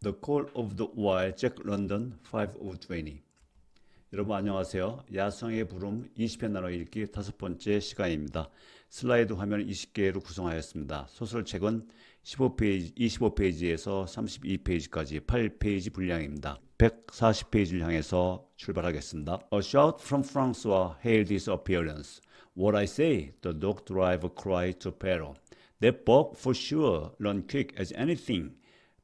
The Call of the Wild.Jack London 5 of 20. 여러분 안녕하세요. 야성의 부름 20편 나눠 읽기 5번째 시간입니다. 슬라이드 화면 20개로 구성하였습니다. 소설책은 25페이지에서 32페이지까지 8페이지 분량입니다. 140페이지를 향해서 출발하겠습니다. A shout from Francois hailed his appearance. What I say, the dog driver cried to Perrault. That bug for sure, run quick as anything.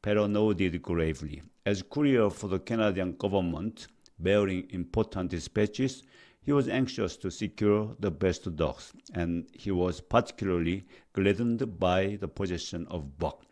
Perrault nodded gravely. As courier for the Canadian government, bearing important dispatches, he was anxious to secure the best dogs, and he was particularly gladdened by the possession of Buck.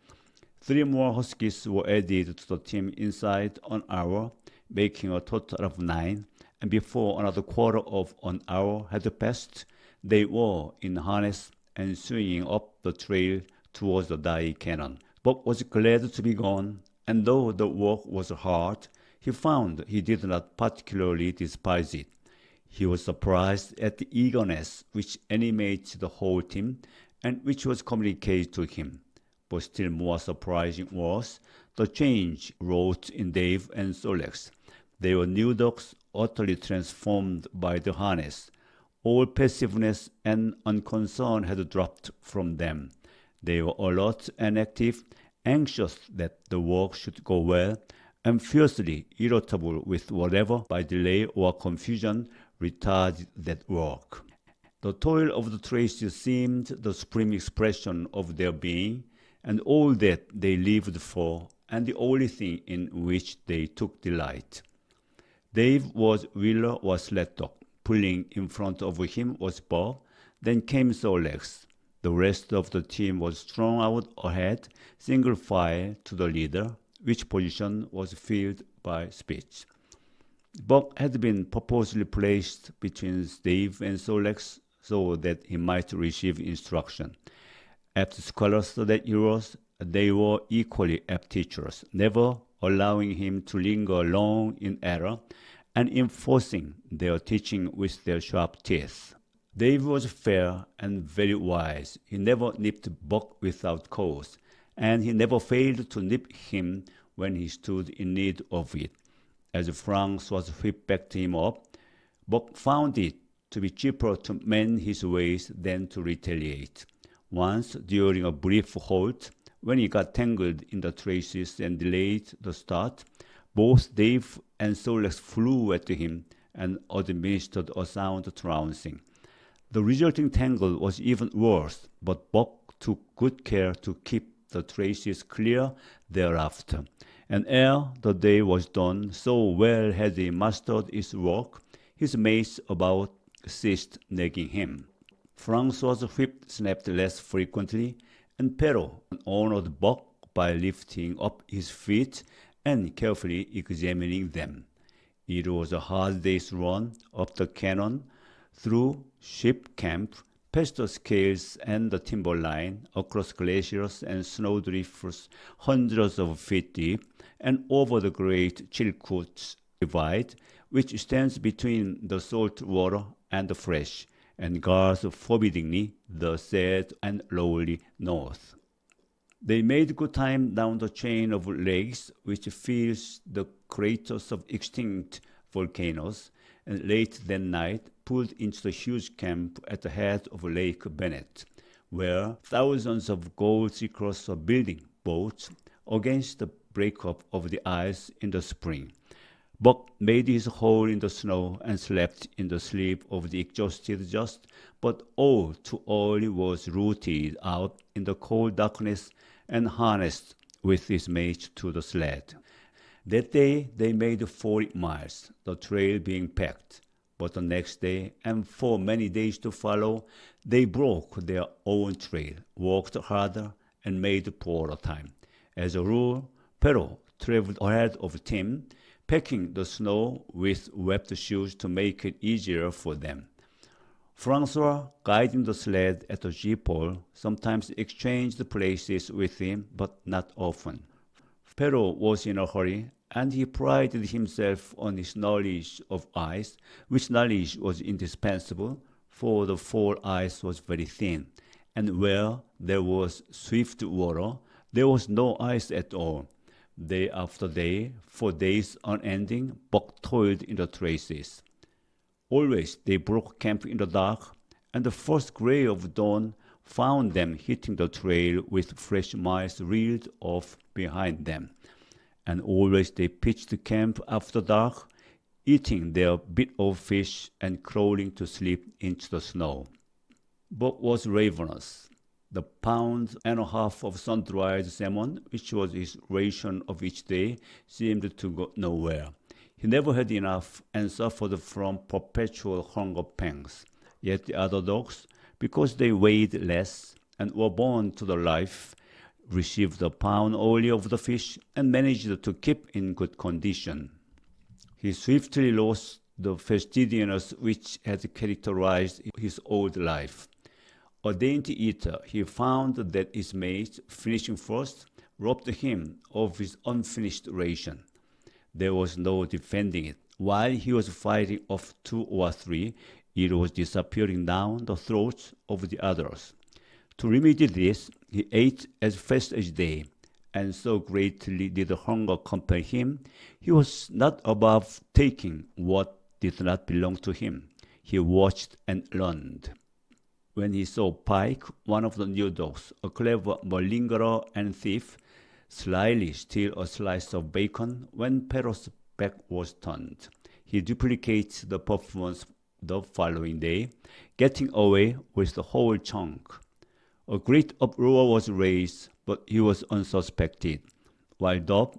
3 more huskies were added to the team inside an hour, making a total of 9, and before another quarter of an hour had passed, they were in harness and swinging up the trail towards the Die cannon. Buck was glad to be gone, and though the work was hard, he found he did not particularly despise it. He was surprised at the eagerness which animated the whole team and which was communicated to him. But still more surprising was the change wrought in Dave and Solex. They were new dogs utterly transformed by the harness. All passiveness and unconcern had dropped from them. They were alert and active, anxious that the work should go well, and fiercely irritable with whatever, by delay or confusion, retarded that work. The toil of the traces seemed the supreme expression of their being, and all that they lived for, and the only thing in which they took delight. Dave was wheeler or sled dog. Pulling in front of him was Bob, then came Solex. The rest of the team was strung out ahead, single file to the leader, which position was filled by Spitz. Buck had been purposely placed between Dave and Solex so that he might receive instruction. Apt scholars that he was, they were equally apt teachers, never allowing him to linger long in error and enforcing their teaching with their sharp teeth. Dave was fair and very wise. He never nipped Buck without cause, and he never failed to nip him when he stood in need of it. As Francois whip-backed him up, Buck found it to be cheaper to mend his ways than to retaliate. Once, during a brief halt, when he got tangled in the traces and delayed the start, both Dave and Solex flew at him and administered a sound trouncing. The resulting tangle was even worse, but Buck took good care to keep the traces clear thereafter. And ere the day was done, so well had he mastered his work, his mates about ceased nagging him. Francois' whip snapped less frequently, and Perrault honored Buck by lifting up his feet and carefully examining them. It was a hard day's run up the cannon, through ship camp, past the scales and the timberline, across glaciers and snowdrifts hundreds of feet deep, and over the great Chilkoot Divide, which stands between the salt water and the fresh, and guards forbiddingly the sad and lowly north. They made good time down the chain of lakes which fills the craters of extinct volcanoes, and late that night pulled into the huge camp at the head of Lake Bennett, where thousands of gold seekers are building boats against the breakup of the ice in the spring. Buck made his hole in the snow and slept in the sleep of the exhausted just, but all too early was rooted out in the cold darkness and harnessed with his mates to the sled. That day they made 40 miles, the trail being packed. But the next day, and for many days to follow, they broke their own trail, walked harder, and made poorer time. As a rule, Perrault traveled ahead of Tim, packing the snow with webbed shoes to make it easier for them. Francois, guiding the sled at the gee-pole, sometimes exchanged places with him, but not often. Perrault was in a hurry, and he prided himself on his knowledge of ice, which knowledge was indispensable, for the fall ice was very thin, and where there was swift water, there was no ice at all. Day after day, for days unending, Buck toiled in the traces. Always they broke camp in the dark, and the first gray of dawn found them hitting the trail with fresh miles reeled off behind them. And always they pitched camp after dark, eating their bit of fish and crawling to sleep into the snow. Buck was ravenous. The pound and a half of sun-dried salmon, which was his ration of each day, seemed to go nowhere. He never had enough and suffered from perpetual hunger pangs. Yet the other dogs, because they weighed less and were born to the life, received a pound only of the fish and managed to keep in good condition. He swiftly lost the fastidiousness which had characterized his old life. A dainty eater, he found that his mate, finishing first, robbed him of his unfinished ration. There was no defending it. While he was fighting off two or three, it was disappearing down the throats of the others. To remedy this, he ate as fast as they, and so greatly did hunger compel him, he was not above taking what did not belong to him. He watched and learned. When he saw Pike, one of the new dogs, a clever malingerer and thief, slyly steal a slice of bacon when Perros' back was turned, he duplicated the performance the following day, getting away with the whole chunk. A great uproar was raised, but he was unsuspected, while Dub,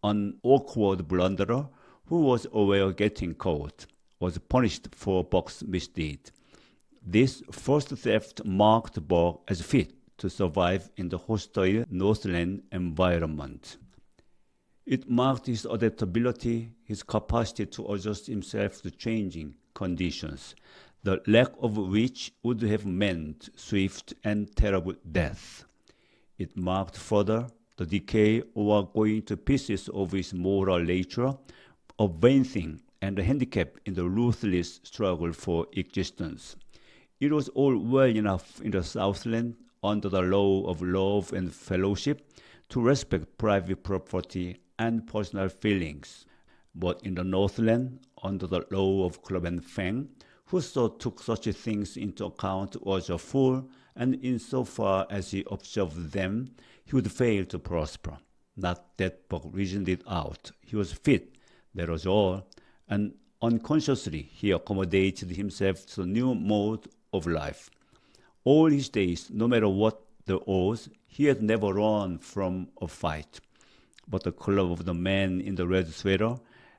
an awkward blunderer who was aware getting caught, was punished for Buck's misdeed. This first theft marked Buck as fit to survive in the hostile Northland environment. It marked his adaptability, his capacity to adjust himself to changing conditions, the lack of which would have meant swift and terrible death. It marked further the decay or going to pieces of his moral nature, a vain thing and a handicap in the ruthless struggle for existence. It was all well enough in the Southland, under the law of love and fellowship, to respect private property and personal feelings. But in the Northland, under the law of club and fang, whoso took such things into account was a fool, and insofar as he observed them, he would fail to prosper. Not that Buck reasoned it out. He was fit, that was all, and unconsciously he accommodated himself to the new mode of life. All his days, no matter what the odds, he had never run from a fight. But the club of the man in the red sweater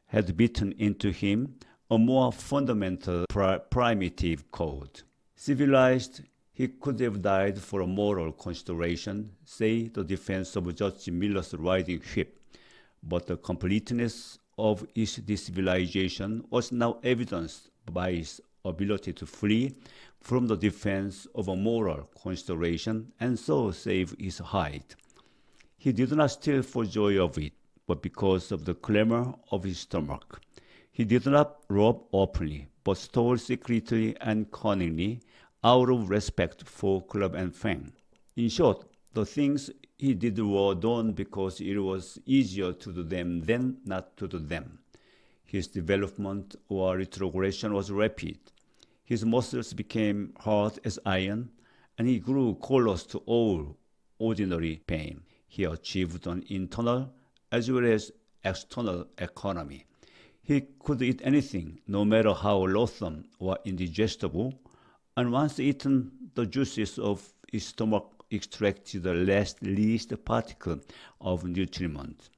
had beaten into him a more fundamental primitive code. Civilized, he could have died for a moral consideration, say the defense of Judge Miller's riding whip. But the completeness of his civilization was now evidenced by his ability to flee from the defense of a moral consideration and so save his hide. He did not steal for joy of it, but because of the clamor of his stomach. He did not rob openly, but stole secretly and cunningly out of respect for club and fang. In short, the things he did were done because it was easier to do them than not to do them. His development or retrogression was rapid. His muscles became hard as iron, and he grew callous to all ordinary pain. He achieved an internal as well as external economy. He could eat anything, no matter how loathsome or indigestible, and once eaten, the juices of his stomach extracted the least particle of nutriment,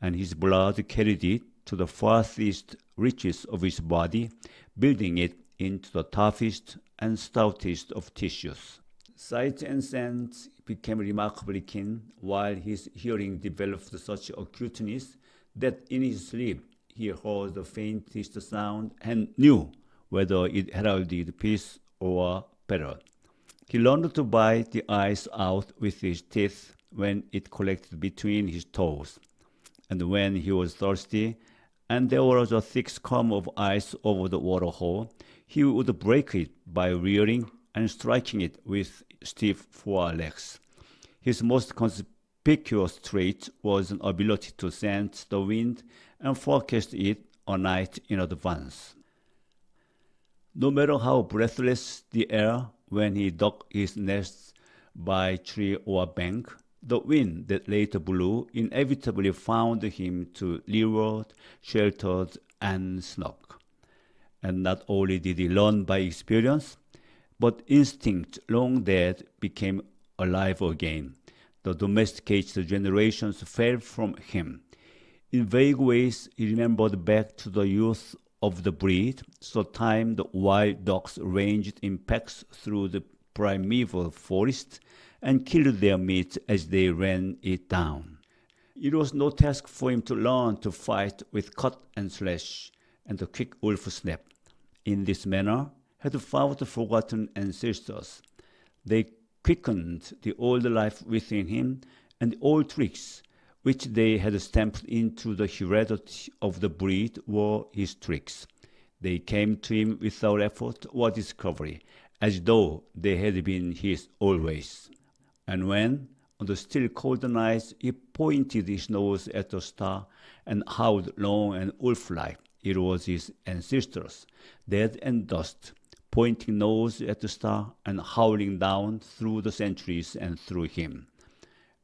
and his blood carried it to the farthest reaches of his body, building it into the toughest and stoutest of tissues. Sight and scent became remarkably keen, while his hearing developed such acuteness that in his sleep he heard the faintest sound and knew whether it heralded peace or peril. He learned to bite the ice out with his teeth when it collected between his toes, and when he was thirsty and there was a thick scum of ice over the water hole, he would break it by rearing and striking it with stiff forelegs. His most conspicuous trait was an ability to sense the wind and forecast it a night in advance. No matter how breathless the air when he dug his nest by tree or bank, the wind that later blew inevitably found him to leeward, sheltered, and snug. And not only did he learn by experience, but instinct long dead became alive again. The domesticated generations fell from him. In vague ways, he remembered back to the youth of the breed, so time the wild dogs ranged in packs through the primeval forest and killed their meat as they ran it down. It was no task for him to learn to fight with cut and slash and the quick wolf snap. In this manner, had fought forgotten ancestors. They quickened the old life within him, and the old tricks which they had stamped into the heredity of the breed were his tricks. They came to him without effort or discovery, as though they had been his always. And when, on the still cold nights, he pointed his nose at the star and howled long and wolf-like, it was his ancestors, dead and dust, pointing nose at the star and howling down through the centuries and through him.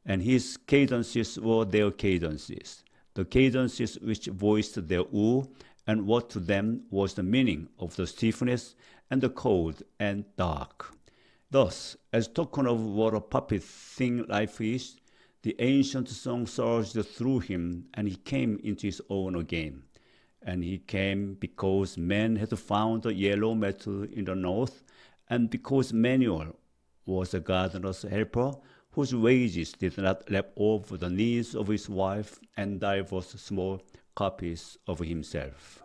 And his cadences were their cadences, the cadences which voiced their ooh, and what to them was the meaning of the stiffness and the cold and dark. Thus, as token of what a puppet thing life is, the ancient song surged through him, and he came into his own again. And he came because man had found the yellow metal in the north, and because Manuel was a gardener's helper whose wages did not lap over the needs of his wife and divers small copies of himself.